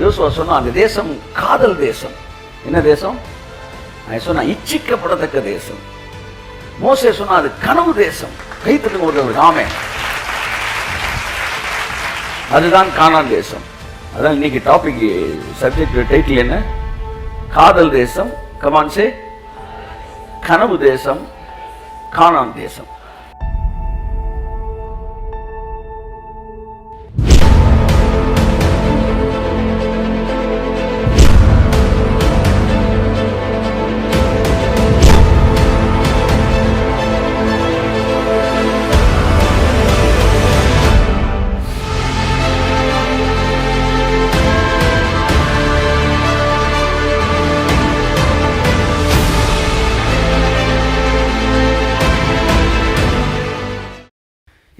யோசுவா சொன்னா அந்த தேசம் காதல் தேசம். என்ன தேசம்? சொன்னா இச்சிக்கப்படத்தக்க தேசம். மோசே சொன்னா அது கனவு தேசம். கைத்தட்டுங்க ஒரு ஆமென். அதுதான் கானான் தேசம். அதான் இன்னைக்கு டாபிக் சப்ஜெக்ட் டைட்டில் என்ன? காதல் தேசம். கமான் சே. கனவு தேசம், கானான் தேசம்.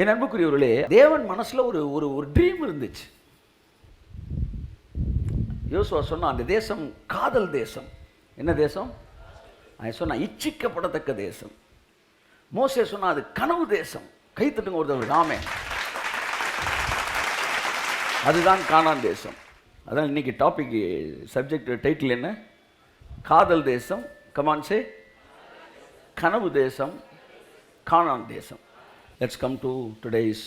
என் அன்புக்குரியவர்களே, தேவன் மனசுல ஒரு ஒரு ஒரு ட்ரீம் இருந்துச்சு. யோசுவா சொன்னா அந்த தேசம் காதல் தேசம். என்ன தேசம்? சொன்னா இச்சிக்கப்படத்தக்க தேசம். மோசே சொன்னா அது கனவு தேசம். கைத்தட்டுங்க ஒருத்தர் ஆமென். அதுதான் கானான் தேசம். அதான் இன்னைக்கு டாபிக் சப்ஜெக்ட் டைட்டில் என்ன? காதல் தேசம். கமான் சே. கனவு தேசம், கானான் தேசம். Let's come to today's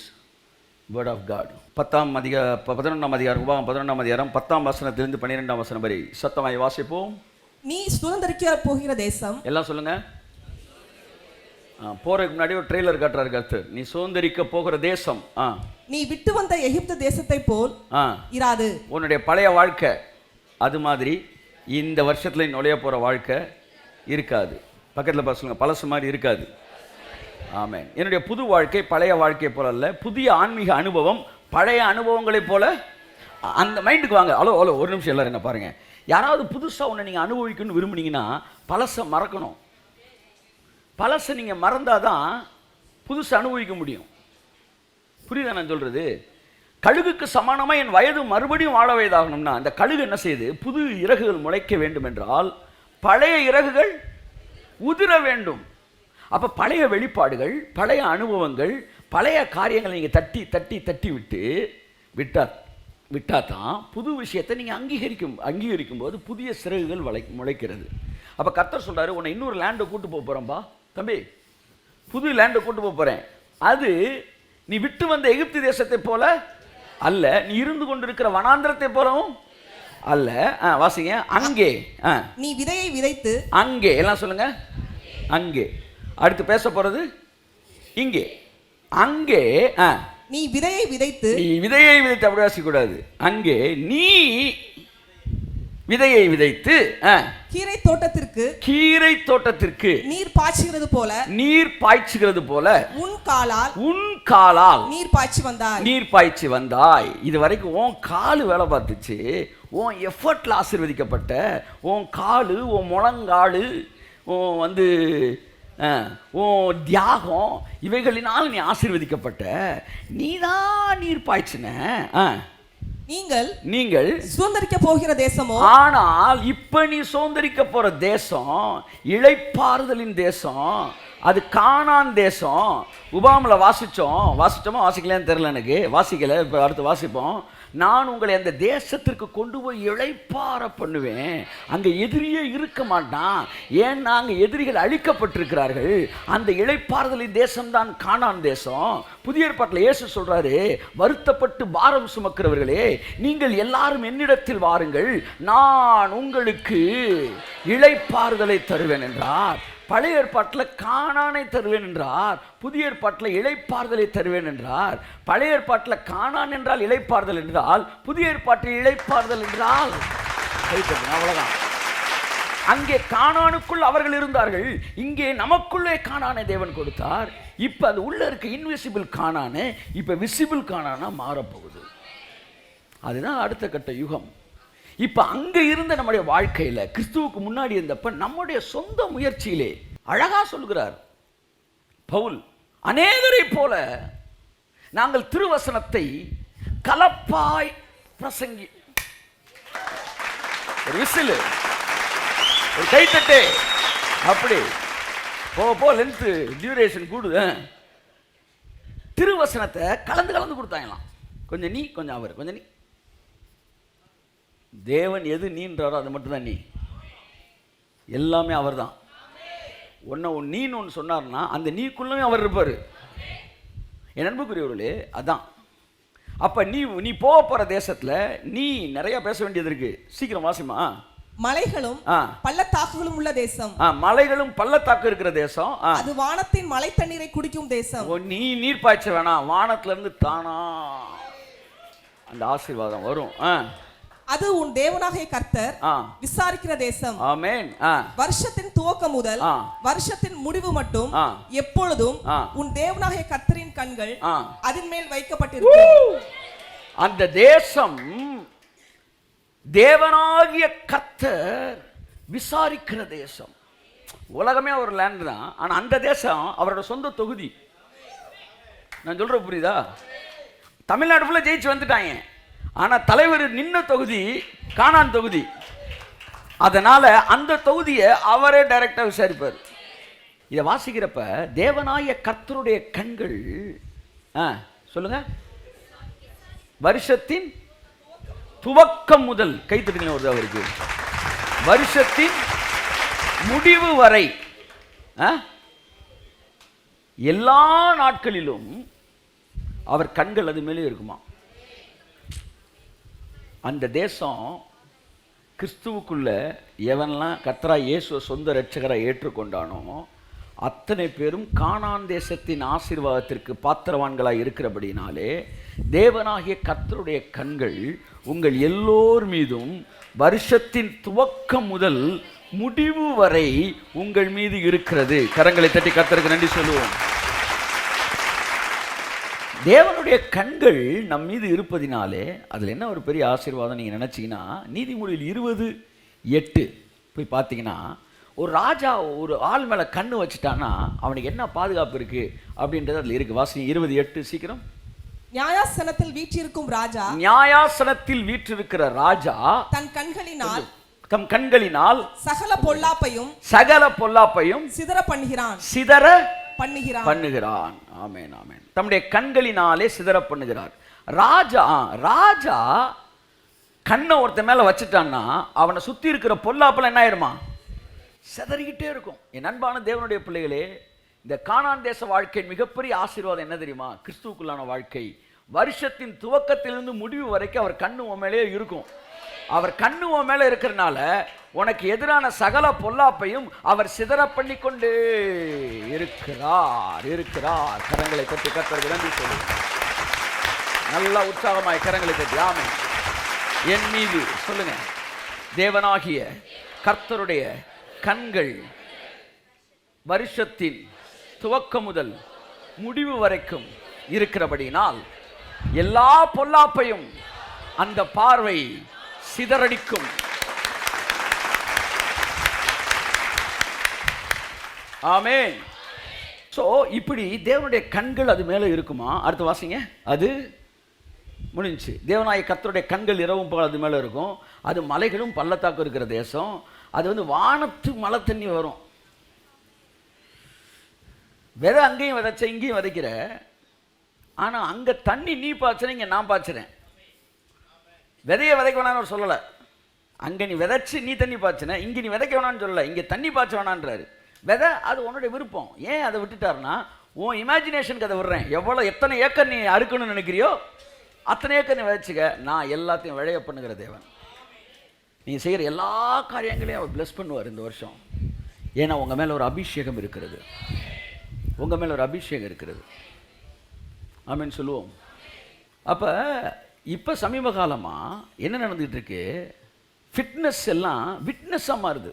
word of God. 11ஆம் அதிகாரம், உபாகமம் 11ஆம் அதிகாரம் 10ஆம் வசனத்திலிருந்து 12ஆம் வசனம் வரை சத்தமாய் வாசிப்போம். நீ சுதந்தரிக்க போகிற தேசம். எல்லாம் சொல்லுங்க. போறதுக்கு முன்னாடி ஒரு ட்ரெய்லர் காட்டுறாரு கர்த்தர். நீ சுதந்தரிக்க போகிற தேசம் நீ விட்டு வந்த எகிப்து தேசத்தை போல் இராது. உன்னுடைய பழைய வாழ்க்கை அது மாதிரி இந்த வருஷத்துல நுழைய போற வாழ்க்கை இருக்காது. பக்கத்தில் சொல்லுங்க, பழசு மாதிரி இருக்காது. ஆமென். என்னுடைய புது வாழ்க்கை பழைய வாழ்க்கை போல அல்ல. புதிய ஆன்மீக அனுபவம் பழைய அனுபவங்களைப் போல. அந்த மைண்டுக்கு வாங்க. ஹலோ ஒரு நிமிஷம் எல்லாரும் என்ன பாருங்க. யாராவது புதுசாக ஒன்று நீங்கள் அனுபவிக்கணும்னு விரும்புனீங்கன்னா பழசை மறக்கணும். பழசை நீங்கள் மறந்தாதான் புதுசை அனுபவிக்க முடியும். புரியுதா நான் சொல்றது? கழுகுக்கு சமானமாக என் வயது மறுபடியும் வாழ வயதாகணும்னா அந்த கழுகு என்ன செய்யுது? புது இறகுகள் முளைக்க வேண்டும் என்றால் பழைய இறகுகள் உதிர வேண்டும். அப்போ பழைய வெளிப்பாடுகள், பழைய அனுபவங்கள், பழைய காரியங்களை நீங்கள் தட்டி தட்டி தட்டி விட்டா தான் புது விஷயத்தை நீங்கள் அங்கீகரிக்கும் போது புதிய சிறகுகள் முளைக்கிறது. அப்போ கர்த்தர் சொல்கிறாரு, உன்னை இன்னொரு லேண்டை கூட்டு போக போகிறேன்பா தம்பி, புது லேண்டை கூட்டு போக போகிறேன். அது நீ விட்டு வந்த எகிப்து தேசத்தை போல அல்ல, நீ இருந்து கொண்டிருக்கிற வனாந்திரத்தை போலவும் அல்ல. வாசிங்க. அங்கே நீ விதையை விதைத்து. அங்கே எல்லாம் சொல்லுங்க. அங்கே. அடுத்து பேச போறது இங்கே. அங்கே நீ விதையை விதைத்து. நீ விதையை விதைத்து அப்படி வாசிக்கூடாது. அங்கே நீ விதையை விதைத்து கீரை தோட்டத்திற்கு நீர் பாய்ச்சுகிறது போல உன் காலால் நீர் பாய்ச்சி வந்தாய். இது வரைக்கும் உன் காலு வேலை பார்த்துச்சு. உன் எஃபர்ட்ல ஆசீர்வதிக்கப்பட்ட உன் காலு, உன் முழங்காலு, உன் தியாகம், இவைகளினால் நீ ஆசீர்வதிக்கப்பட்ட. நீதான் நீர் பாய்ச்சின. நீங்கள் சுதந்தரிக்க போகிற தேசமோ. ஆனால் இப்ப நீ சுதந்தரிக்க போற தேசம் இளைப்பாறுதலின் தேசம். அது கானான் தேசம். உபாகமல வாசிச்சோமா வாசிக்கலன்னு தெரியல எனக்கு. வாசிக்கல. இப்ப அடுத்து வாசிப்போம். நான் உங்களை அந்த தேசத்திற்கு கொண்டு போய் இளைப்பாற பண்ணுவேன். அங்கே எதிரியே இருக்க மாட்டான். ஏன்னா அங்கே எதிரிகள் அழிக்கப்பட்டிருக்கிறார்கள். அந்த இளைப்பாறுதலின் தேசம்தான் கானான் தேசம். புதிய ஏற்பாட்டில் இயேசு சொல்றாரு, வருத்தப்பட்டு பாரம் சுமக்கிறவர்களே நீங்கள் எல்லாரும் என்னிடத்தில் வாருங்கள், நான் உங்களுக்கு இளைப்பாறுதலை தருவேன் என்றார். பழைய ஏற்பாட்டில் கானானை தருவேன் என்றார். புதிய ஏற்பாட்டில் இளைப்பாறுதலை தருவேன் என்றார். பழைய ஏற்பாட்டில் கானான் என்றால் இளைப்பாறுதல் என்றால், புதிய ஏற்பாட்டில் இளைப்பாறுதல் என்றால் அவ்வளவுதான். அங்கே கானானுக்குள் அவர்கள் இருந்தார்கள், இங்கே நமக்குள்ளே கானானை தேவன் கொடுத்தார். இப்ப அது உள்ள இருக்க இன்விசிபிள் கானானு இப்ப விசிபிள் கானானா மாறப்போகுது. அதுதான் அடுத்த கட்ட யுகம். இப்ப அங்க இருந்த நம்முடைய வாழ்க்கையில கிறிஸ்துவுக்கு முன்னாடி இருந்தப்ப நம்முடைய சொந்த முயற்சியிலே அழகா சொல்கிறார் பவுல், அநேகரை போல நாங்கள் திருவசனத்தை கலப்பாய் பிரசங்கி. ஒரு விசில், ஒரு கைத்தட்டே. அப்படி போ லென்த் டியூரேஷன் கூடுது. திருவசனத்தை கலந்து கொடுத்தாங்களாம். கொஞ்சம் நீ, கொஞ்சம் அவர், கொஞ்சம் நீ. தேவன் எது நீன்றாரோ அது மட்டும்தான் நீ. எல்லாமே அவர் தான். நீன்னு ஒன்று சொன்னார்னா அந்த நீக்குள்ளே அவர் இருப்பார். என் அன்புக்குரியவர்களே, அதான். அப்போ நீ போக போகிற தேசத்தில் நீ நிறைய பேச வேண்டியது இருக்கு. சீக்கிரம் வாசிமா. மலைகளும் பள்ளத்தாக்குகளும் உள்ள தேசம். மலைகளும் பள்ளத்தாக்கு இருக்கிற தேசம். அது வானத்தின் மழை தண்ணீரை குடிக்கும் தேசம். நீ நீர் பாய்ச்ச வேணாம், வானத்துல இருந்து தானா அந்த ஆசீர்வாதம் வரும். அது உன் தேவனாகிய கர்த்தர் விசாரிக்கிற தேசம். ஆமென். வருஷத்தின் துவக்கம் முதல் வருஷத்தின் முடிவு மட்டும் எப்பொழுதும் உன் தேவனாகிய கர்த்தரின் கண்கள் அதன் மேல் வைக்கப்பட்டிருக்கும். அந்த தேசம் தேவனாகிய கர்த்தர் விசாரிக்கிற தேசம். உலகமே ஒரு லேண்ட் தான், ஆனா அந்த தேசம் அவரோட சொந்த தொகுதி. நான் சொல்ற புரியுதா? தமிழ்நாடு ஃபுல்லா ஜெயிச்சு வந்துட்டாங்க, ஆனா தலைவர் நின்ன தொகுதி கானான் தொகுதி. அதனால அந்த தொகுதியை அவரே டைரக்டா விசாரிப்பார். இதை வாசிக்கிறப்ப தேவனாய கர்த்தருடைய கண்கள் சொல்லுங்க, வருஷத்தின் துவக்கம் முதல், கை தட்டுங்க வருது அவருக்கு, வருஷத்தின் முடிவு வரை எல்லா நாட்களிலும் அவர் கண்கள் அது மேலே இருக்குமா. அந்த தேசம் கிறிஸ்துவுக்குள்ள எவன்லாம் கர்த்தரா இயேசுவை சொந்த இரட்சகரை ஏற்றுக்கொண்டானோ அத்தனை பேரும் கானான் தேசத்தின் ஆசீர்வாதத்திற்கு பாத்திரவான்களாக இருக்கிறபடினாலே தேவனாகிய கர்த்தருடைய கண்கள் உங்கள் எல்லோர் மீதும் வருஷத்தின் துவக்கம் முதல் முடிவு வரை உங்கள் மீது இருக்கிறது. கரங்களை தட்டி கர்த்தருக்கு நன்றி சொல்லுவோம். தேவனுடைய கண்கள் நம் மீது இருப்பதினாலே அதில் என்ன ஒரு பெரிய ஆசீர்வாதம் நீங்கள் நினச்சிங்கன்னா, நீதிமொழியில் 20:8 போய் பார்த்தீங்கன்னா, ஒரு ராஜா ஒரு ஆள் மேலே கண்ணு வச்சுட்டான்னா அவனுக்கு என்ன பாதுகாப்பு இருக்கு அப்படின்றது அதில் இருக்கு. வாசிங்க 20:8 சீக்கிரம். நியாயாசனத்தில் வீற்றிருக்கும் ராஜா, நியாயாசனத்தில் வீற்றிருக்கிற ராஜா தம் கண்களினால் சகல பொல்லாப்பையும் சிதற பண்ணுகிறான். ஆமென் ஆமென். தம்முடைய கண்களினாலே சிதற பண்ணுகிறார். ராஜா கண்ணை ஒருத்த மேல வச்சுட்டான்னா அவனை சுத்தி இருக்கிற பொல்லாப்பெல்லாம் என்ன ஆயிருமா, சிதறிக்கிட்டே இருக்கும். என் அன்பான தேவனுடைய பிள்ளைகளே, இந்த கானான் தேச வாழ்க்கையின் மிகப்பெரிய ஆசீர்வாதம் என்ன தெரியுமா? கிறிஸ்துவுக்குள்ளான வாழ்க்கை. வருஷத்தின் துவக்கத்திலிருந்து முடிவு வரைக்கும் அவர் கண்ணு உன் மேலே இருக்கும். அவர் கண்ணு உன் மேல இருக்கிறனால உனக்கு எதிரான சகல பொல்லாப்பையும் அவர் சிதற பண்ணி கொண்டு இருக்கிறார். கரங்களை தட்டி கர்த்தருக்கு நன்றி சொல்லு. நல்லா உற்சாகமாய் கரங்களை தட்டி ஆமென். என் மீது சொல்லுங்க, தேவனாகிய கர்த்தருடைய கண்கள் வருஷத்தின் துவக்கம் முதல் முடிவு வரைக்கும் இருக்கிறபடினால் எல்லா பொல்லாப்பையும் அந்த பார்வை சிதறடிக்கும். ஆமென். சோ இப்படி தேவனுடைய கண்கள் அது மேல இருக்குமா? அடுத்து வாசிங்க. அது முடிஞ்சு. தேவனாய கர்த்தருடைய கண்கள் இரவும் பகல் அது மேல இருக்கும். அது மலைகளும் பள்ளத்தாக்கும் இருக்கிற தேசம். அது வானத்து மழை தண்ணி வரும். விதை அங்கேயும் விதைச்ச இங்கேயும் விதைக்கிற, ஆனா அங்க தண்ணி நீ பாய்ச்சன, இங்க நான் பாய்ச்சுறேன். விதைய விதைக்க வேணான்னு சொல்லலை. அங்கே நீ விதைச்சு நீ தண்ணி பாய்ச்சின, இங்கே நீ விதைக்க வேணான்னு சொல்லலை, இங்கே தண்ணி பாய்ச்ச வேணான்றாரு. விதை அது உன்னுடைய விருப்பம். ஏன் அதை விட்டுட்டாருன்னா, உன் இமேஜினேஷனுக்கு அதை விடுறேன். எத்தனை ஏக்கர் நீ அறுக்கணும்னு நினைக்கிறியோ அத்தனை ஏக்கர் நீ விதைச்சிக்க. நான் எல்லாத்தையும் விளைய பண்ணுகிற தேவன். நீ செய்கிற எல்லா காரியங்களையும் அவர் பிளஸ் பண்ணுவார் இந்த வருஷம். ஏன்னா உங்கள் மேலே ஒரு அபிஷேகம் இருக்கிறது. உங்கள் மேலே ஒரு அபிஷேகம் இருக்கிறது. ஆமென் சொல்லுவோம். அப்போ இப்போ சமீப காலமாக என்ன நடந்துகிட்டு இருக்கு, ஃபிட்னஸ் எல்லாம் விட்னஸாக மாறுது.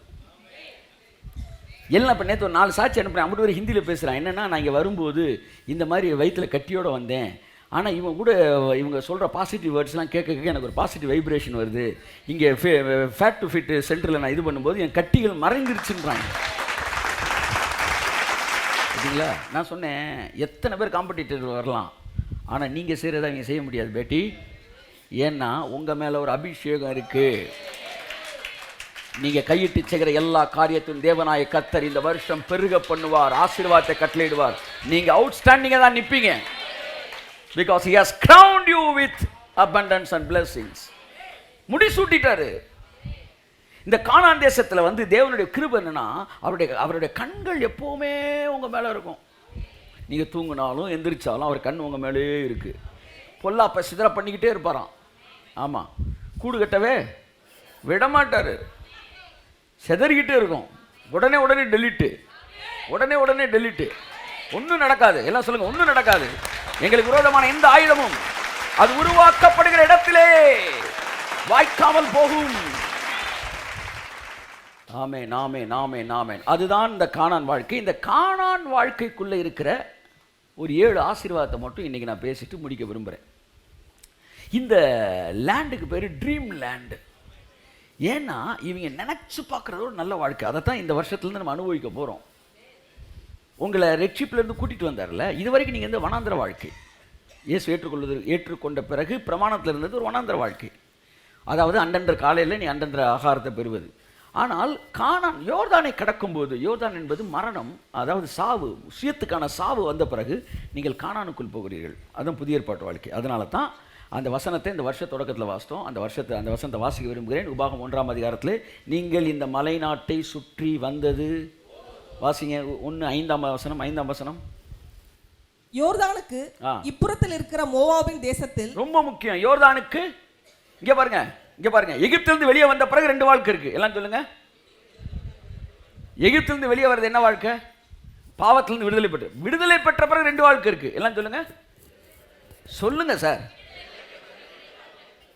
எல்லாம் இப்போ நேற்று ஒரு 4 சாட்சி அனுப்புகிறேன். அப்படி ஒரு ஹிந்தியில் பேசுகிறேன். என்னென்னா, நான் இங்கே வரும்போது இந்த மாதிரி வயிற்றில் கட்டியோடு வந்தேன், ஆனால் இவங்க சொல்கிற பாசிட்டிவ் வேர்ட்ஸ்லாம் கேட்க எனக்கு ஒரு பாசிட்டிவ் வைப்ரேஷன் வருது. இங்கே ஃபேட் டு ஃபிட் சென்டரில் நான் இது பண்ணும்போது என் கட்டிகள் மறைந்துருச்சுன்றாங்க. சரிங்களா? நான் சொன்னேன், எத்தனை பேர் காம்படிட்டர் வரலாம், ஆனால் நீங்கள் செய்கிறதா இங்கே செய்ய முடியாது பேட்டி. ஏன்னா உங்கள் மேலே ஒரு அபிஷேகம் இருக்குது. நீங்கள் கையிட்டு செய்கிற எல்லா காரியத்தையும் தேவனாய கர்த்தர் இந்த வருஷம் பெருக பண்ணுவார், ஆசீர்வாதத்தை கட்டளையிடுவார். நீங்கள் அவுட்ஸ்டாண்டிங்காக தான் நிற்பீங்க. Because he has crowned you with abundance and blessings. முடிசூட்டிட்டாரு. இந்த கானான் தேசத்துல வந்து தேவனுடைய கிருபை என்னன்னா, அவருடைய கண்கள் எப்பவுமே உங்க மேல இருக்கும். நீங்க தூங்கினாலும் எந்திரிச்சாலும் அவர் கண் உங்க மேலே இருக்கு. பொல்லாப்ப சிதற பண்ணிக்கிட்டே இருப்பாராம். ஆமா, கூடு கட்டவே விடமாட்டாரு, சிதறிக்கிட்டே இருக்கும். உடனே டெலிட்டு, உடனே டெலிட்டு. ஒன்றும் நடக்காது. எல்லாம் சொல்லுங்க, ஒன்றும் நடக்காது. எங்களுக்கு விரோதமான எந்த ஆயுதமும் அது உருவாக்கப்படுகிற இடத்திலே வாய்க்காமல் போகும். ஆமென், ஆமென், ஆமென், ஆமென். அதுதான் இந்த கானான் வாழ்க்கை. இந்த கானான் வாழ்க்கைக்குள்ள இருக்கிற ஒரு 7 ஆசீர்வாதத்தை மட்டும் இன்னைக்கு நான் பேசிட்டு முடிக்க விரும்புகிறேன். இந்த லேண்டுக்கு பேர் ட்ரீம் லேண்டு. ஏன்னா இவங்க நினைச்சு பார்க்குறது ஒரு நல்ல வாழ்க்கை. அதை தான் இந்த வருஷத்துலேருந்து நம்ம அனுபவிக்க போகிறோம். உங்களை ரட்சிப்பிலேருந்து கூட்டிகிட்டு வந்தார்ல, இது வரைக்கும் நீங்கள் இந்த வனாந்திர வாழ்க்கை இயேசு ஏற்றுக்கொண்ட பிறகு பிரமாணத்தில் இருந்தது ஒரு வனாந்திர வாழ்க்கை. அதாவது அன்றன்ற காலையில் நீ அன்றன்ற ஆகாரத்தை பெறுவது. ஆனால் கானான் யோர்தானை கடக்கும்போது, யோர்தான் என்பது மரணம், அதாவது சாவு, சுயத்துக்கான சாவு வந்த பிறகு நீங்கள் கானானுக்குள் போகிறீர்கள். அதுதான் புதிய ஏற்பாட்டு வாழ்க்கை. அதனால தான் அந்த வசனத்தை இந்த வருஷ தொடக்கத்தில் வாசித்தோம். அந்த வசனத்தை வாசிக்க விரும்புகிறேன். உபாகம் 1ஆம் அதிகாரத்தில் நீங்கள் இந்த மலை நாட்டை சுற்றி வந்தது, வாசிங்க 1:5ஆம் வசனம். 5ஆம் வசனம், யோர்தானுக்கு இப்புறத்தில் இருக்கிற மோவாபின் தேசத்தில். ரொம்ப முக்கியம். யோர்தானுக்கு, இங்க பாருங்க, எகிப்திலிருந்து வெளியே வந்த பிறகு 2 வாழ்க்கை இருக்கு. எல்லாம் சொல்லுங்க. எகிப்திலிருந்து வெளியே வர்றது என்ன வாழ்க்கை? பாவத்திலிருந்து விடுதலை பெற்ற பிறகு 2 வாழ்க்கை இருக்கு. எல்லாம் சொல்லுங்க. சொல்லுங்க சார்.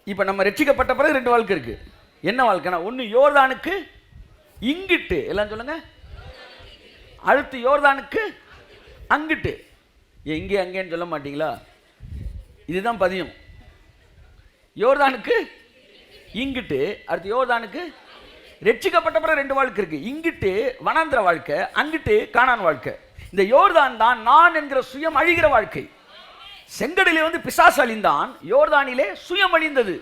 இப்ப நம்ம ரட்சிக்கப்பட்ட பிறகு 2 வாழ்க்கை இருக்கு. என்ன வாழ்க்கைனா, ஒன்னு யோர்தானுக்கு இங்கிட்டு. எல்லாம் சொல்லுங்க. அடுத்து யோர்தானுக்கு அங்கிட்டு. எங்கே அங்கேன்னு சொல்ல மாட்டீங்களா? இதுதான் பதியம். யோர்தானுக்கு இங்கிட்டு, அடுத்து யோர்தானுக்கு. ரட்சிக்கப்பட்ட பிறகு 2 வாழ்க்கை இருக்கு. இங்கிட்டு வனாந்திர வாழ்க்கை, அங்கிட்டு கானான் வாழ்க்கை. இந்த யோர்தான் தான் நான் என்கிற சுயம் அழிகிற வாழ்க்கை. செங்கடலிலே வந்து பிசாசு அழிந்தான், யோர்தானிலே சுயம் அழிந்தது.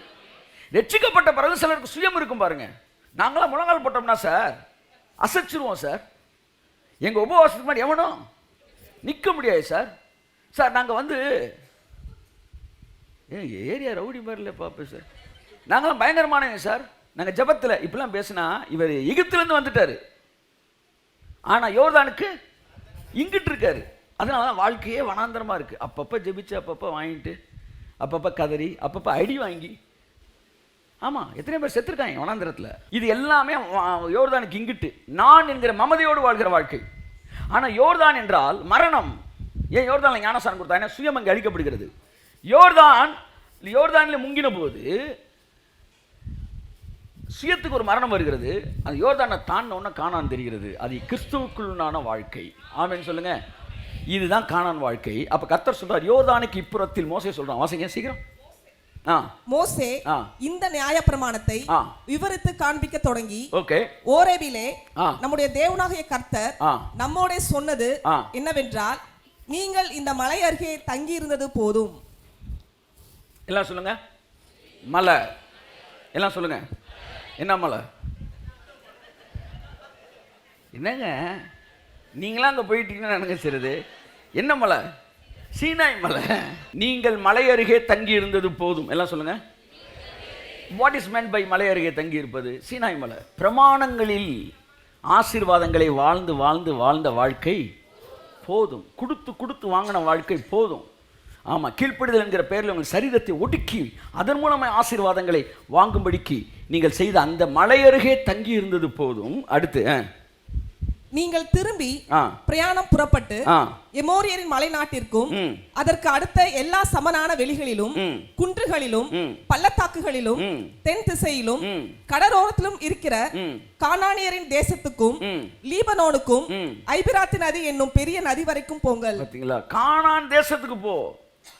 ரட்சிக்கப்பட்ட பிறகு சிலருக்கு சுயம் இருக்கும் பாருங்க. நாங்களாம் முழங்கால் போட்டோம்னா சார் அசைச்சிருவோம் சார். எங்க உபவாசத்துக்கு மாதிரி எவனும் நிற்க முடியாது சார். சார் நாங்கள் வந்து ஏரியா ரவுடி மாதிரில பார்ப்பேன் சார். நாங்களாம் பயங்கரமானவங்க சார். நாங்கள் ஜபத்தில் இப்பெல்லாம் பேசினா இவர் எகிப்திலேருந்து வந்துட்டார், ஆனால் யோர்தானுக்கு இங்கிட்டு இருக்காரு. அதனால தான் வாழ்க்கையே வனாந்தரமாக இருக்குது. அப்பப்போ ஜெபிச்சு, அப்பப்போ வாங்கிட்டு, அப்பப்போ கதறி, அப்பப்போ அடி வாங்கி. ஆமாம், எத்தனை பேர் செத்துருக்காங்க வனாந்திரத்தில். இது எல்லாமே யோர்தானுக்கு இங்கிட்டு நான் என்கிற மமதையோடு வாழ்கிற வாழ்க்கை. ஆனால் யோர்தான் என்றால் மரணம். ஏன் யோர்தானில் ஞானஸ்நானம் கொடுத்தாங்க? சுயம் அங்கே அழிக்கப்படுகிறது. யோர்தானில் முங்கின போது சுயத்துக்கு ஒரு மரணம் வருகிறது. அது யோர்தானை தாண்டின உடனே கானான் தெரிகிறது. அது கிறிஸ்துவுக்குள்ளான வாழ்க்கை. ஆமென் சொல்லுங்க. இதுதான் கானான் வாழ்க்கை. அப்ப கர்த்தர் சொல்றார், யோர்தானுக்கு இப்புறத்தில். மோசே சொல்றான், வாசிங்க சீக்கிரம். மோசே இந்த நியாயப்பிரமாணத்தை விவரித்து காண்பிக்க தொடங்கி, ஓரேபிலே நம்முடைய தேவனாகிய கர்த்தர் நம்மோட சொன்னது என்னவென்றால், நீங்கள் இந்த மலை அருகே தங்கி இருந்தது போதும். எல்லாம் சொல்லுங்க. மலை. எல்லாம் சொல்லுங்க. என்ன மலை? என்னங்க நீங்களாம் அங்கே போயிட்டீங்கன்னா எனக்கு சரிது. என்ன மலை? சீனாய் மலை. நீங்கள் மலை அருகே தங்கி இருந்தது போதும். எல்லாம் சொல்லுங்க. வாட் இஸ் மென்ட் பை மலை அருகே தங்கி இருப்பது? சீனாய் மலை. பிரமாணங்களில் ஆசீர்வாதங்களை வாழ்ந்த வாழ்க்கை போதும். கொடுத்து வாங்கின வாழ்க்கை போதும். ஆமாம், கீழ்ப்படுதல் என்கிற பெயரில் உங்கள் சரீரத்தை ஒடுக்கி அதன் மூலமாக ஆசீர்வாதங்களை வாங்கும்படிக்கு நீங்கள் செய்த அந்த மலை அருகே தங்கி இருந்தது போதும். அடுத்து நீங்கள் திரும்பி பிரயாணம் புறப்பட்டு எமோரியரின் மலை நாட்டிற்கும் அதற்கு அடுத்த எல்லா சமனான வெளிகளிலும் குன்றுகளிலும் பள்ளத்தாக்குகளிலும் தென் திசையிலும் கடலோரத்திலும் இருக்கிற கானானியரின் தேசத்துக்கும் லீபனோனுக்கும் ஐபிராத்து நதி என்னும் பெரிய நதி வரைக்கும் போங்கள். பார்த்தீங்களா? கானான் தேசத்துக்கு போ.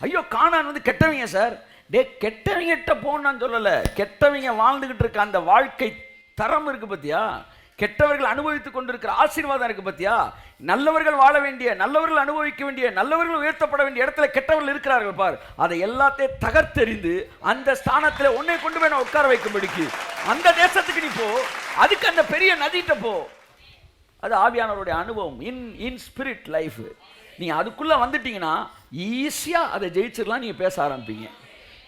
ஐயோ, கானான் வந்து கெட்டவங்க சார். கெட்டவங்கிட்ட போன்னு சொல்லல. கெட்டவங்க வாழ்ந்துகிட்டு இருக்க அந்த வாழ்க்கை தரம் இருக்கு பத்தியா? கெட்டவர்கள் அனுபவித்துக் கொண்டிருக்கிற ஆசீர்வாதம் இருக்கு பத்தியா? நல்லவர்கள் வாழ வேண்டிய, நல்லவர்கள் அனுபவிக்க வேண்டிய, நல்லவர்கள் உயர்த்தப்பட வேண்டிய இடத்துல கெட்டவர்கள் இருக்கிறார்கள் பார். அதை எல்லாத்தையும் தகர்த்தெறிந்து அந்த ஸ்தானத்தில் உன்னை கொண்டு போய் நான் உட்கார வைக்கும்படிக்கு அந்த தேசத்துக்கு நீ போ. அதுக்கு அந்த பெரிய நதிட்ட போ. அது ஆவியானவருடைய அனுபவம். In spirit life. நீங்க அதுக்குள்ள வந்துட்டீங்கன்னா ஈஸியா அதை ஜெயிச்சிடலாம். நீங்க பேச ஆரம்பிப்பீங்க.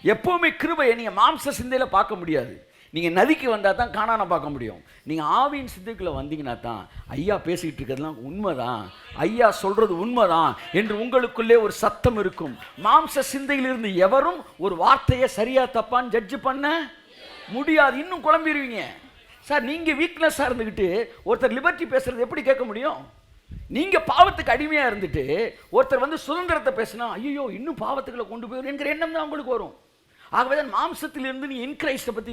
எப்பவுமே கிருபையை நீங்க மாம்ச சிந்தையில பார்க்க முடியாது. நீங்கள் நதிக்கு வந்தால் தான் காணான பார்க்க முடியும். நீங்கள் ஆவியின் சித்துக்குள்ளே வந்தீங்கன்னா தான் ஐயா பேசிக்கிட்டு இருக்கிறதுலாம் உண்மைதான், ஐயா சொல்கிறது உண்மைதான் என்று உங்களுக்குள்ளே ஒரு சத்தம் இருக்கும். மாம்ச சிந்தையிலிருந்து எவரும் ஒரு வார்த்தையை சரியா தப்பான்னு ஜட்ஜு பண்ண முடியாது. இன்னும் குழம்பிடுவீங்க. சார் நீங்கள் வீக்னஸாக இருந்துக்கிட்டு ஒருத்தர் லிபர்ட்டி பேசுகிறது எப்படி கேட்க முடியும்? நீங்கள் பாவத்துக்கு அடிமையாக இருந்துட்டு ஒருத்தர் வந்து சுதந்திரத்தை பேசினா ஐயோ இன்னும் பாவத்துக்குள்ள கொண்டு போயிடும் என்கிற எண்ணம் தான் உங்களுக்கு வரும். ஆகவே தான் மாம்சத்திலிருந்து நீ இன் கிரைஸ்டை பற்றி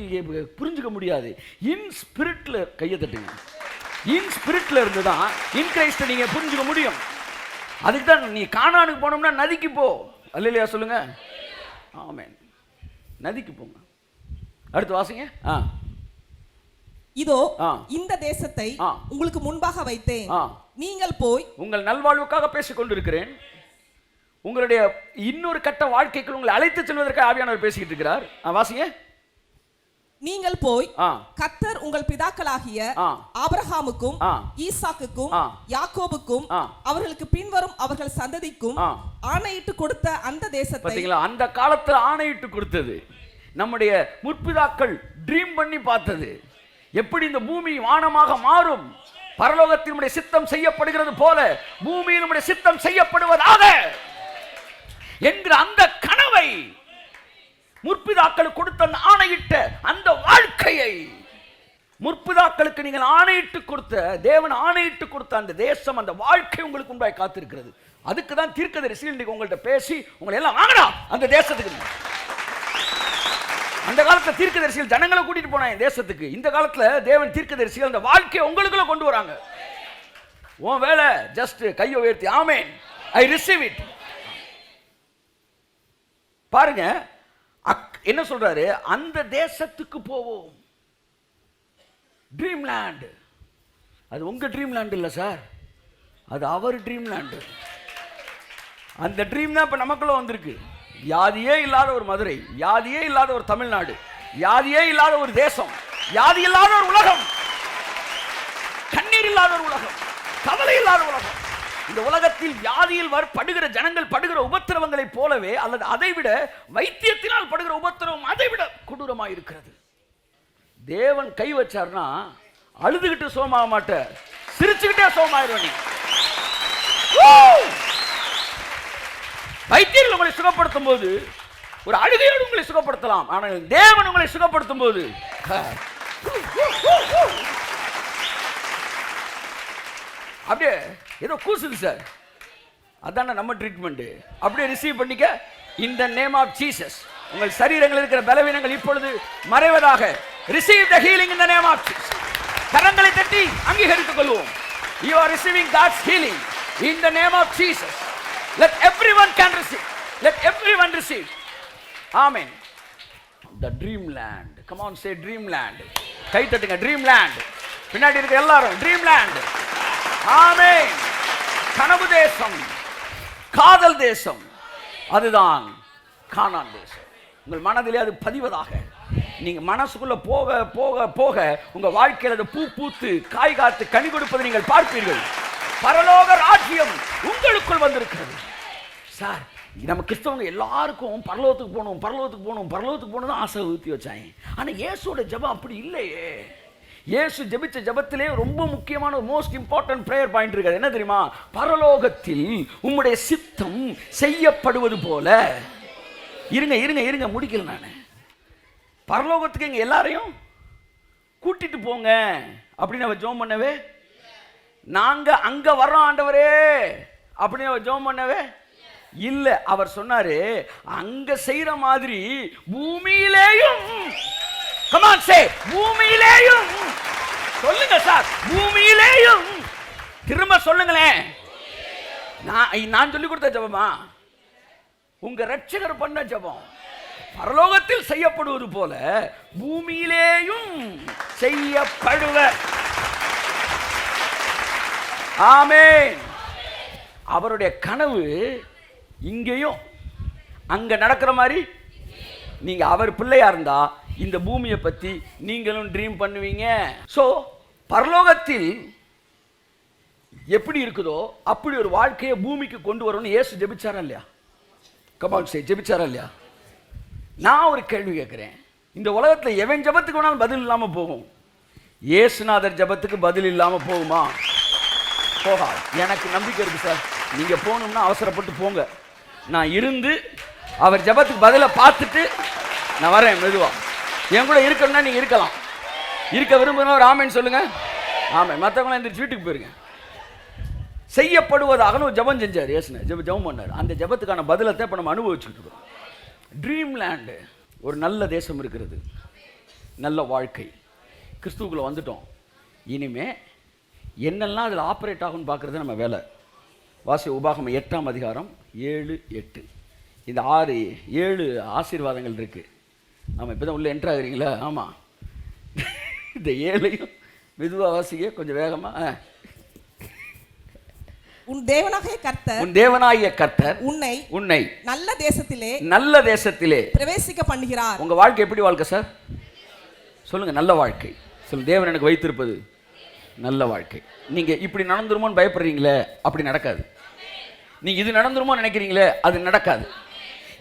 புரிஞ்சுக்க முடியாது. இன் ஸ்பிரிட்டில் கையை தட்டுங்க. இன் ஸ்பிரிட்டில் இருந்து தான் இன் கிரைஸ்டை நீங்கள் புரிஞ்சுக்க முடியும். அதுக்கு தான் நீ கானானுக்கு போனோம்னா நதிக்கு போ. அல்லையா சொல்லுங்க. ஆமென். நதிக்கு போங்க. அடுத்து வாசிங்க. இதோ இந்த தேசத்தை உங்களுக்கு முன்பாக வைத்தேன், நீங்கள் போய் உங்கள் நல்வாழ்வுக்காக பேசிக் கொண்டிருக்கிறேன். உங்களுடைய இன்னொரு கட்ட வாழ்க்கைக்குள் உங்களை அழைத்து செல்வதற்காக ஆவியானவர் பேசிக்கிட்டு இருக்கிறார். வாசிங்க. நீங்கள் போய் கர்த்தர் உங்கள் பிதாக்களாகிய ஆபிரகாமுக்கும் ஈசாக்குக்கும் யாக்கோபுக்கும் அவர்களுக்கு பின்வரும் அவர்கள் சந்ததிக்கும் ஆணையிட்டு கொடுத்த அந்த தேசத்தை. பாத்தீங்களா, அந்த காலத்துல ஆணையிட்டு கொடுத்தது. நம்முடைய முற்பிதாக்கள் ட்ரீம் பண்ணி பார்த்தது. எப்படி இந்த பூமி வானமாக மாறும், பரலோகத்தில் நம்முடைய சித்தம் செய்யப்படுகிறது போல பூமியில் நம்முடைய சித்தம் செய்யப்படுவதாக என்கிற அந்த கனவை முற்பிதாக்களுக்கு கொடுத்த அந்த ஆணையிட்ட அந்த வாழ்க்கையை, முற்பிதாக்களுக்கு நீங்கள் ஆணையிட்டு கொடுத்த, தேவன் ஆணையிட்டு கொடுத்த அந்த தேசம், அந்த வாழ்க்கை உங்களுக்கு முன்பாய் காத்திருக்கிறது. அதுக்கு தான் தீர்க்கதரிசி இன்னைக்கு உங்கள்கிட்ட பேசி உங்களை எல்லாம் வாங்கடா அந்த தேசத்துக்கு. அந்த காலத்தில் தீர்க்கதரிசிகள் ஜனங்களை கூட்டிட்டு போனாங்க தேசத்துக்கு. இந்த காலத்தில் தேவன் தீர்க்கதரிசிகள் அந்த வாழ்க்கையை உங்களுக்குள்ள கொண்டு வராங்க. உன் வேலை ஜஸ்ட் கையை உயர்த்தி ஆமென், ஐ ரிசீவ் இட். பாருங்க என்ன சொல்றாரு, அந்த தேசத்துக்கு போவோம். Dream land. அது உங்க ட்ரீம் லேண்ட் இல்ல சார், அது அவர் ட்ரீம் லேண்ட். அந்த ட்ரீம் தான் இப்ப நமக்குள்ள வந்திருக்கு. வியாதியே இல்லாத ஒரு மதுரை, வியாதியே இல்லாத ஒரு தமிழ்நாடு, வியாதியே இல்லாத ஒரு தேசம், வியாதி இல்லாத ஒரு உலகம், கண்ணீர் இல்லாத ஒரு உலகம், கவலை இல்லாத உலகம். இந்த உலகத்தில் வியாதியில் படுகிற ஜனங்கள் படுகிற உபத்திரவங்களை போலவே அல்லது அதைவிட வைத்தியத்தினால் படுகிற உபத்திரவம் அதைவிட கொடூரமாக இருக்கிறது. தேவன் கை வச்சார்னா அழுதுகிட்டு சோமாக மாட்டார், சிரிச்சுக்கிட்டே சோமாயிருவ. வைத்தியர்கள் உங்களை சுகப்படுத்தும் போது ஒரு அழுகையோடு உங்களை சுகப்படுத்தலாம், ஆனால் தேவன் உங்களை சுகப்படுத்தும் போது அப்படியே ஏதோ கூசுது சார். அதான நம்ம ட்ரீட்மெண்ட். அப்படியே ரிசீவ் பண்ணிக்க. In the name of Jesus உங்கள் சரீரங்களில் இருக்கிற பலவீனங்கள் இப்பொழுது மறைவதாக. Receive the healing in the name of Jesus. கரங்களை தட்டி அங்கீகரித்துக் கொள்வோம். You are receiving God's healing in the name of Jesus. Let everyone can receive. Let everyone receive. Amen. The dreamland. Come on, say dreamland. கை தட்டுங்க. dreamland. பின்னாடி இருக்க எல்லாரும் dreamland. Amen. கனவு தேசம், காதல் தேசம், அதுதான் கானான் தேசம். உங்கள் மனதிலே அது பதிவதாக. நீங்க மனசுக்குள்ள போக போக போக உங்க வாழ்க்கையில் அது பூ பூத்து காய் காத்து கனி கொடுப்பதை நீங்கள் பார்ப்பீர்கள். பரலோக ராஜ்யம் உங்களுக்குள் வந்திருக்கிறது. சார், நம்ம கிறிஸ்தவங்க எல்லாருக்கும் பரலோகத்துக்கு போகணும், பரலோகத்துக்கு போகணும், பரலோகத்துக்கு போகணும் ஆசை ஊற்றி வச்சாங்க. ஆனால் இயேசுவோட ஜெபம் அப்படி இல்லையே. இயேசு ஜெபிச்ச ஜெபத்திலே ரொம்ப முக்கியமான ஒரு மோஸ்ட் இம்பார்ட்டன்ட் பிரேயர் பாயிண்ட் இருக்காது. என்ன தெரியுமா? பரலோகத்தில் உம்முடைய சித்தம் செய்யப்படுவது போல. இருங்க இருங்க இருங்க முடிக்கல. நான் பரலோகத்துக்கு எங்க எல்லாரையும் கூட்டிட்டு போங்க அப்படின்னு அவ ஜெபம் பண்ணவே, நாங்க அங்க வர்றோம் ஆண்டவரே அப்படின்னு அவ ஜெபம் பண்ணவே இல்ல. அவர் சொன்னாரு, அங்க செய்யற மாதிரி பூமியிலேயும். come on say பூமியிலேயும். சொல்லுங்க சார், பூமியிலேயும். திரும்ப சொல்லுங்களேன். நான் சொல்லி கொடுத்த ஜெபமா? உங்க ரட்சகர் பண்ண ஜெபம். பரலோகத்தில் செய்யப்படுவது போல பூமியிலேயும் செய்யப்படுவ. ஆமென். அவருடைய கனவு இங்கேயும் அங்க நடக்கிற மாதிரி. நீங்க அவர் பிள்ளையா இருந்தா இந்த பூமியை பத்தி நீங்களும் ட்ரீம் பண்ணுவீங்க. சோ பரலோகத்தில் எப்படி இருக்குதோ அப்படி ஒரு வாழ்க்கையை பூமிக்கு கொண்டு வரணும்னு இயேசு ஜெபிச்சாரா இல்லையா? கமான் சே, ஜெபிச்சாரா இல்லையா? நான் ஒரு கேள்வி கேட்கிறேன். இந்த உலகத்துல எவன் ஜெபத்துக்கு வேணாலும் பதில் இல்லாம போகும். இயேசுநாதர் ஜெபத்துக்கு பதில் இல்லாம போகுமா? போகாது. எனக்கு நம்பிக்கை இருக்கு சார். நீங்க போகணும்னா அவசரப்பட்டு போங்க. நான் இருந்து அவர் ஜெபத்துக்கு பதிலை பார்த்துட்டு நான் வரேன். மெதுவா என் கூட இருக்கணும்னா நீங்க இருக்கலாம். இருக்க விரும்புகிறோம் ராமன் சொல்லுங்க. ஆமாம். மற்றவங்களாம் எந்திரிச்சு வீட்டுக்கு போயிருங்க. செய்யப்படுவதாக ஒரு ஜெபம் செஞ்சார் இயேசுன. ஜெபம் பண்ணார். அந்த ஜெபத்துக்கான பதிலத்தை இப்போ நம்ம அனுபவிச்சுட்டு இருக்கோம். ட்ரீம் லேண்டு, ஒரு நல்ல தேசம் இருக்கிறது, நல்ல வாழ்க்கை. கிறிஸ்துவுக்குள்ள வந்துட்டோம். இனிமே என்னெல்லாம் அதில் ஆப்ரேட் ஆகும்னு பார்க்குறது நம்ம வேலை. வாசி உபாகமம் 8ஆம் அதிகாரம் 7, 8. இந்த 6, 7 ஆசீர்வாதங்கள் இருக்குது. ஆமாம். இப்போ தான் உள்ளே என்ட்ரு ஆகுறீங்களா? ஆமாம். இந்த 7ஐயும் மெதுவாக வாசிக்க, கொஞ்சம் வேகமாக. உன் தேவனாகிய கர்த்தர் உன்னை நல்ல தேசத்திலே பிரவேசிக்க பண்ணுகிறார். உங்க வாழ்க்கை எப்படி வாழ்க்கை சார்? சொல்லுங்க. நல்ல வாழ்க்கை. சொல்லுங்க. தேவன் எனக்கு வைத்திருப்பது நல்ல வாழ்க்கை. நீங்க இப்படி நடந்துருமோன்னு பயப்படுறீங்களே, அப்படி நடக்காது. நீங்க இது நடந்துருமோ நினைக்கிறீங்களே, அது நடக்காது.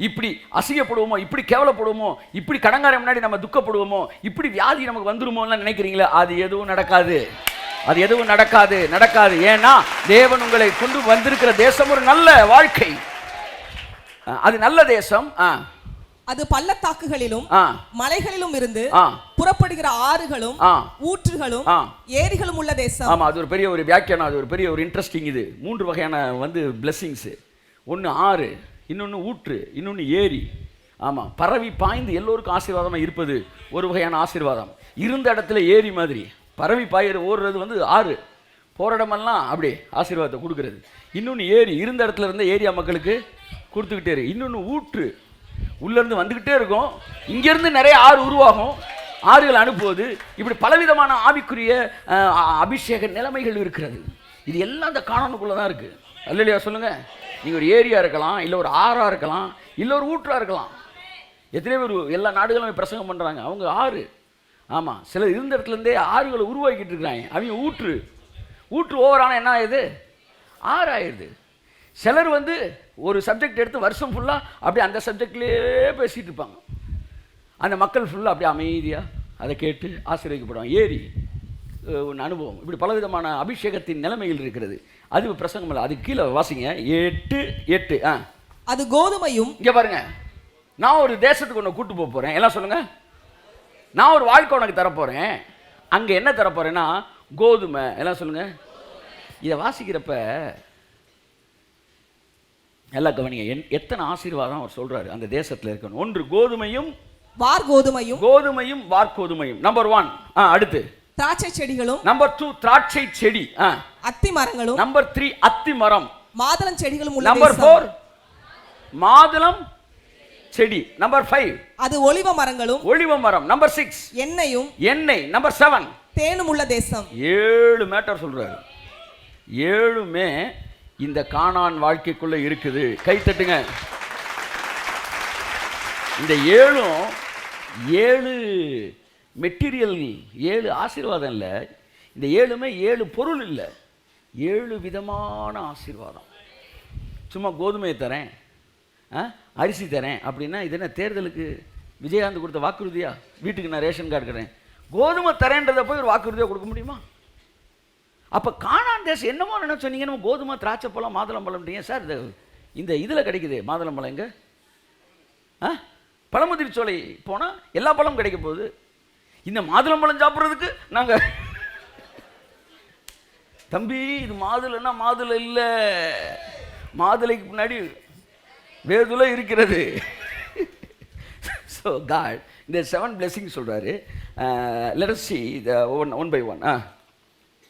இப்படி அசிங்கப்படுவோமோ, இப்படி கேவலப்படுவோமோ, இப்படி கடங்கார முன்னாடி நம்ம துக்கப்படுவோமோ, இப்படி வியாதி நமக்கு வந்துருமோன்னு நினைக்கிறீங்களே, அது எதுவும் நடக்காது. அது எதுவும் நடக்காது. ஏன்னா தேவன் உங்களை கொண்டு வந்திருக்கிற தேசம் ஒரு நல்ல வாழ்க்கை. அது நல்ல தேசம். அது பள்ளத்தாக்குகளிலும் மலைகளிலும் இருந்து புறப்படுகிற ஆறுகளும் ஊற்றுகளும் ஏரிகளும் உள்ள தேசம். ஆமா. அது ஒரு பெரிய ஒரு வியாக்கியானம். அது ஒரு பெரிய ஒரு இன்ட்ரெஸ்டிங். இது 3 வகையான பிளெஸிங்ஸ். ஒன்று ஆறு, இன்னொன்று ஊற்று, இன்னொன்று ஏரி. ஆமாம். பரவி பாய்ந்து எல்லோருக்கும் ஆசீர்வாதமாக இருப்பது ஒரு வகையான ஆசீர்வாதம். இருந்த இடத்துல ஏரி மாதிரி பரவி பாயிற ஓடுறது ஆறு. போகிற இடமெல்லாம் அப்படி ஆசீர்வாதத்தை கொடுக்குறது. இன்னொன்று ஏரி, இருந்த இடத்துல இருந்த ஏரியா மக்களுக்கு கொடுத்துக்கிட்டே இருக்கு. இன்னொன்று ஊற்று, உள்ளேருந்து வந்துக்கிட்டே இருக்கும். இங்கேருந்து நிறைய ஆறு உருவாகும், ஆறுகள் அனுப்புவது. இப்படி பலவிதமான ஆவிக்குரிய அபிஷேக நிலைமைகள் இருக்கிறது. இது எல்லாம் அந்த காணனுக்குள்ளே தான் இருக்குது. அல்லையா சொல்லுங்கள். நீங்கள் ஒரு ஏரியா இருக்கலாம், இல்லை ஒரு ஆறாக இருக்கலாம், இல்லை ஒரு ஊற்றாக இருக்கலாம். எத்தனை பேர் எல்லா நாடுகளும் பிரசங்கம் பண்ணுறாங்க, அவங்க ஆறு. ஆமாம். சிலர் இருந்த இடத்துலேருந்தே ஆறுகளை உருவாக்கிட்டு இருக்கிறாங்க. அவங்க ஊற்று ஓவரான என்ன ஆகுது? ஆறு ஆயிடுது. சிலர் ஒரு சப்ஜெக்ட் எடுத்து வருஷம் ஃபுல்லாக அப்படியே அந்த சப்ஜெக்ட்லேயே பேசிகிட்டு இருப்பாங்க. அந்த மக்கள் ஃபுல்லாக அப்படியே அமைதியாக அதை கேட்டு ஆசீர்வதிக்கப்படுவாங்க. ஏரி ஒன்று அனுபவம். இப்படி பலவிதமான அபிஷேகத்தின் நிலைமைகள் இருக்கிறது. அது பிரசங்கம் இல்லை. அது கீழே வாசிங்க. 8. அது கோதுமையும். இங்கே பாருங்க. நான் ஒரு தேசத்துக்கு ஒன்று கூட்டு போக போகிறேன். எல்லாம் சொல்லுங்கள். நான் ஒரு வாழ்க்கை உனக்கு தரப்போகிறேன். அங்கே என்ன தரப்போகிறேன்னா கோதுமை. எல்லாம் சொல்லுங்கள். இதை வாசிக்கிறப்ப எல்லாம் கவனிங்க. எத்தனை ஆசீர்வாதம் அவர் சொல்கிறாரு அந்த தேசத்தில் இருக்கணும். ஒன்று கோதுமையும் வார்கோதுமையும். நம்பர் 1. அடுத்து திராட்சை செடிகளும். நம்பர் 2 திராட்சை செடி. அத்தி மரங்களும். நம்பர் 3 அத்தி மரம். மாதுளம் செடிகளும். நம்பர் 4 மாதுளம் செடி. நம்பர் 5 அது ஒலிவ மரம். நம்பர் 6 எண்ணெய். நம்பர் 7 தேனும் உள்ள தேசம். 7 மேட்டர் சொல்றாரு. 7மே இந்த கானான் வாழ்க்கைக்குள்ள இருக்குது. கை தட்டுங்க. இந்த 7 மெட்டீரியல், 7 ஆசீர்வாதம் இல்லை. இந்த 7மே 7 பொருள் இல்லை, 7 விதமான ஆசீர்வாதம். சும்மா கோதுமையை தரேன், அரிசி தரேன் அப்படின்னா இது என்ன தேர்தலுக்கு விஜயகாந்த் கொடுத்த வாக்குறுதியா? வீட்டுக்கு நான் ரேஷன் கார்டு தரேன், கோதுமை தரேன்றதை போய் ஒரு வாக்குறுதியாக கொடுக்க முடியுமா? அப்போ கானான் தேசம் என்னமோ நினைச்சு சொன்னீங்க, நம்ம கோதுமை, திராட்சை பழம், மாதுளம் பழம்ன்றீங்க சார். இந்த இதில் கிடைக்குது மாதுளம் பழம். எங்கே பழமுதிரி சோலை போனால் எல்லா பழமும் கிடைக்க போகுது. இந்த மாதுளம் பழம் சாப்பிட்றதுக்கு நாங்கள் தம்பி இது மாதுளைன்னா மாதுளை இல்லை, மாதுளைக்கு முன்னாடி வேதுல இருக்கிறது. ஸோ காட் இந்த 7 blessings சொல்கிறாரு. let us see the one by one.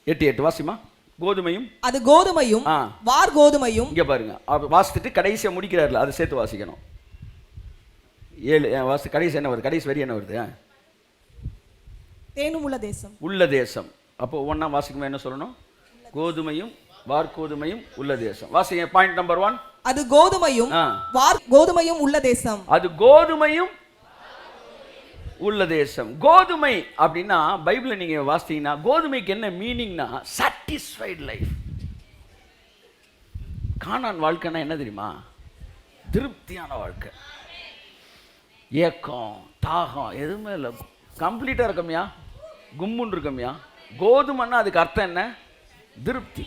8 Wasima. கோதுமையும், அது கோதுமையும் வார் கோதுமையும். இங்கே பாருங்க, வாசித்துட்டு கடைசியாக முடிக்கிறார்ல, அதை சேர்த்து வாசிக்கணும். 7 வாசி. கடைசி என்ன வருது? கடைசி வரி என்ன வருது? தேனும் உள்ள தேசம். அப்போ ஒன்றா வாசிக்கும்போது என்ன சொல்லணும்? கோதுமையும் வார்கோதுமையும் உள்ள தேசம். வாசிங்க. Point number 1. அது கோதுமையும் வார்கோதுமையும் உள்ள தேசம். அது கோதுமையும் உள்ள தேசம். கோதுமை அப்படின்னா பைபிளை நீங்க வாசித்தீங்கன்னா கோதுமைக்கு என்ன மீனிங்னா சாட்டிஸ்ஃபைட் லைஃப். கானான் வாழ்க்கைன்னா என்ன தெரியுமா? திருப்தியான வாழ்க்கை. ஏக்கம், தாகம் எதுவுமே இல்லை, கம்ப்ளீட்டாக இருக்கமியா, கும்முன்னு இருக்கமியா. கோதுமைன்னா அதுக்கு அர்த்தம் என்ன? திருப்தி.